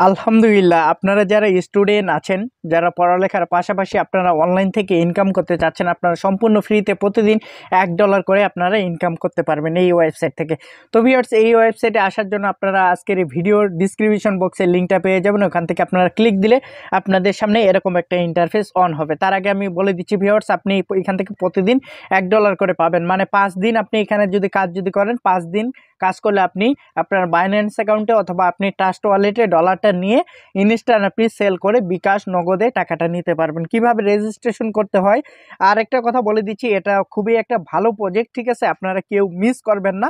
আলহামদুলিল্লাহ, আপনারা যারা স্টুডেন্ট আছেন, যারা পড়ালেখার পাশাপাশি আপনারা অনলাইন থেকে ইনকাম করতে চাচ্ছেন, আপনারা সম্পূর্ণ ফ্রিতে প্রতিদিন $1 করে আপনারা ইনকাম করতে পারবেন এই ওয়েবসাইট থেকে। তো ভিউয়ার্স, এই ওয়েবসাইটে আসার জন্য আপনারা আজকের এই ভিডিওর ডিসক্রিপশন বক্সের লিঙ্কটা পেয়ে যাবেন। ওখান থেকে আপনারা ক্লিক দিলে আপনাদের সামনে এরকম একটা ইন্টারফেস অন হবে। তার আগে আমি বলে দিচ্ছি ভিউয়ার্স, আপনি এখান থেকে প্রতিদিন $1 করে পাবেন, মানে 5 দিন আপনি এখানে যদি কাজ করেন, 5 দিন কাজ করলে আপনি আপনার বাইন্যান্স অ্যাকাউন্টে অথবা আপনি ট্রাস্ট ওয়ালেটে ডলারটা নিয়ে ইনস্ট্যান্ট আপনি সেল করে বিকাশ নগদে টাকাটা নিতে পারবেন। কিভাবে রেজিস্ট্রেশন করতে হয় আর একটা কথা বলে দিচ্ছি, এটা খুবই একটা ভালো প্রজেক্ট, ঠিক আছে? আপনারা কেউ মিস করবেন না।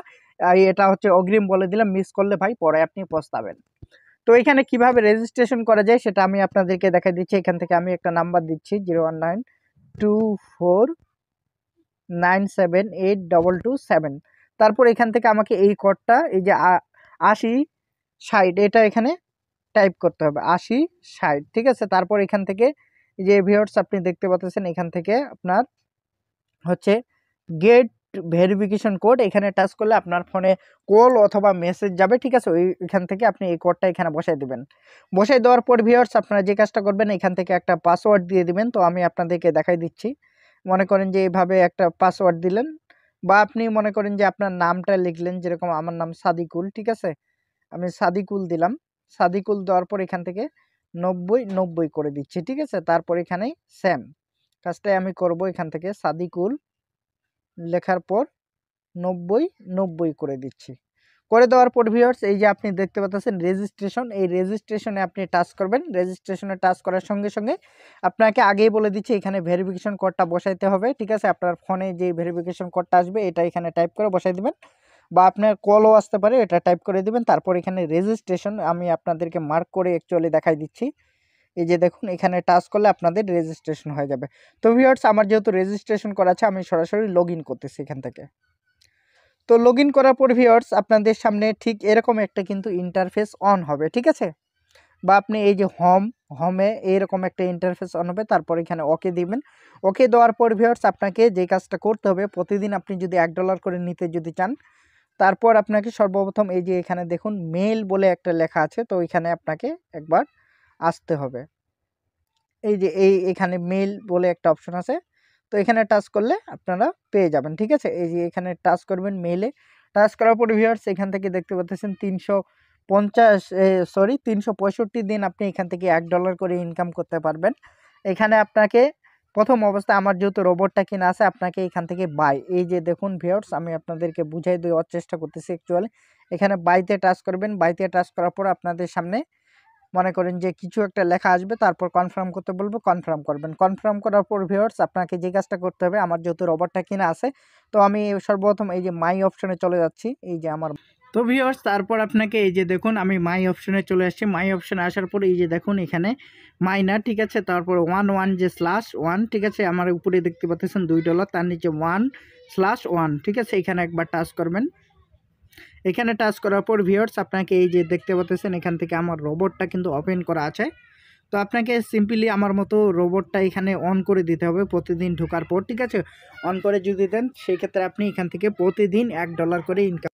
এটা হচ্ছে অগ্রিম বলে দিলাম, মিস করলে ভাই পরে আপনি পস্তাবেন। তো এখানে কিভাবে রেজিস্ট্রেশন করা যায় সেটা আমি আপনাদেরকে দেখাই দিচ্ছি। এখান থেকে আমি একটা নাম্বার দিচ্ছি 019249782227। তারপর এখান থেকে আমাকে এই কোডটা, এই যে 8060, এটা এখানে টাইপ করতে হবে 8060, ঠিক আছে? তারপর এখান থেকে এই যে ভিউয়ার্স আপনি দেখতে পাচ্ছেন, এখান থেকে আপনার হচ্ছে গেট ভেরিফিকেশন কোড, এখানে টাচ করলে আপনার ফোনে কল অথবা মেসেজ যাবে, ঠিক আছে? এখান থেকে আপনি এই কোডটা এখানে বসাই দিবেন। বসাই দেওয়ার পর ভিউয়ার্স আপনারা যে কাজটা করবেন, এখান থেকে একটা পাসওয়ার্ড দিয়ে দিবেন। তো আমি আপনাদেরকে দেখাই দিচ্ছি। মনে করেন যে এইভাবে একটা পাসওয়ার্ড দিলেন, বা আপনি মনে করেন যে আপনার নামটা লিখলেন, যেরকম আমার নাম সাদিকুল, ঠিক আছে? আমি সাদিকুল দিলাম। সাদিকুল দেওয়ার পর এখান থেকে 90 করে দিচ্ছি, ঠিক আছে? তারপর এখানে সেম কাজটাই আমি করব। এখান থেকে সাদিকুল লেখার পর 90 করে দিচ্ছি। করে দেওয়ার পর ভিউয়ার্স এই যে আপনি দেখতে পাচ্ছেন রেজিস্ট্রেশন, এই রেজিস্ট্রেশনে আপনি টাচ করবেন। রেজিস্ট্রেশনে টাচ করার সঙ্গে সঙ্গে আপনাকে আগেই বলে দিচ্ছি এখানে ভেরিফিকেশন কোডটা বসাইতে হবে, ঠিক আছে? আপনার ফোনে যে ভেরিফিকেশন কোডটা আসবে এটা এখানে টাইপ করে বসাই দিবেন, বা আপনার কলও আসতে পারে, এটা টাইপ করে দিবেন। তারপর এখানে রেজিস্ট্রেশন আমি আপনাদেরকে মার্ক করে অ্যাকচুয়ালি দেখাই দিচ্ছি। এই যে দেখুন, এখানে টাচ করলে আপনাদের রেজিস্ট্রেশন হয়ে যাবে। তো ভিউয়ার্স আমার যেহেতু রেজিস্ট্রেশন করা আছে, আমি সরাসরি লগ ইন করতেছি এখান থেকে। তো লগ ইন করার পর ভিউয়ার্স আপনাদের সামনে ঠিক এরকম একটা কিন্তু ইন্টারফেস অন হবে, ঠিক আছে? বা আপনি এই যে হোমে এইরকম একটা ইন্টারফেস অন হবে। তারপর এখানে ওকে দিবেন। ওকে দেওয়ার পর ভিউয়ার্স আপনাকে যে কাজটা করতে হবে, প্রতিদিন আপনি যদি $1 করে নিতে যদি চান, তারপর আপনাকে সর্বপ্রথম এই যে এখানে দেখুন মেল বলে একটা লেখা আছে, তো এখানে আপনাকে একবার আসতে হবে। এই যে এখানে মেল বলে একটা অপশন আছে, তো এখানে টাচ করলে আপনারা পেয়ে যাবেন, ঠিক আছে? এই যে এখানে টাচ করবেন মেইলে। টাচ করার পর ভিউয়ার্স এখান থেকে দেখতে পাচ্ছেন 365 দিন আপনি এখান থেকে $1 করে ইনকাম করতে পারবেন। এখানে আপনাকে প্রথম অবস্থায় আমার যেহেতু রোবটটা কিনা আছে, আপনাকে এখান থেকে বাই, এই যে দেখুন ভিউয়ার্স আমি আপনাদেরকে বুঝাই দেওয়ার চেষ্টা করতেছি অ্যাকচুয়ালি। এখানে বাইতে টাচ করবেন। বাইতে টাচ করার পর আপনাদের সামনে মনে করেন যে কিছু একটা লেখা আসবে, তারপর কনফার্ম করতে বলবো, কনফার্ম করবেন। কনফার্ম করার পর ভিউয়ার্স আপনাকে যে কাজটা করতে হবে, আমার যেহেতু রোবটটা কিনা আছে, তো আমি সর্বপ্রথম এই যে মাই অপশনে চলে যাচ্ছি। এই যে আমার, তো ভিউয়ার্স তারপর আপনাকে এই যে দেখুন আমি মাই অপশনে চলে আসছি। মাই অপশনে আসার পর এই যে দেখুন এখানে মাইনার, ঠিক আছে? তারপর 1 যে /1, ঠিক আছে? আমার উপরে দেখতে পাচ্ছেন $2, তার নিচে 1/1, ঠিক আছে? এখানে একবার টাচ করবেন। এখানে টাচ করার পর ভিউয়ার্স আপনাকে এই যে দেখতে পাচ্ছেন এখান থেকে আমার রোবটটা কিন্তু ওপেন করা আছে। তো আপনাকে সিম্পলি আমার মতো রোবটটা এখানে অন করে দিতে হবে প্রতিদিন ঢোকার পর, ঠিক আছে? অন করে যদি দেন সেই ক্ষেত্রে আপনি এখান থেকে প্রতিদিন $1 করে ইনকাম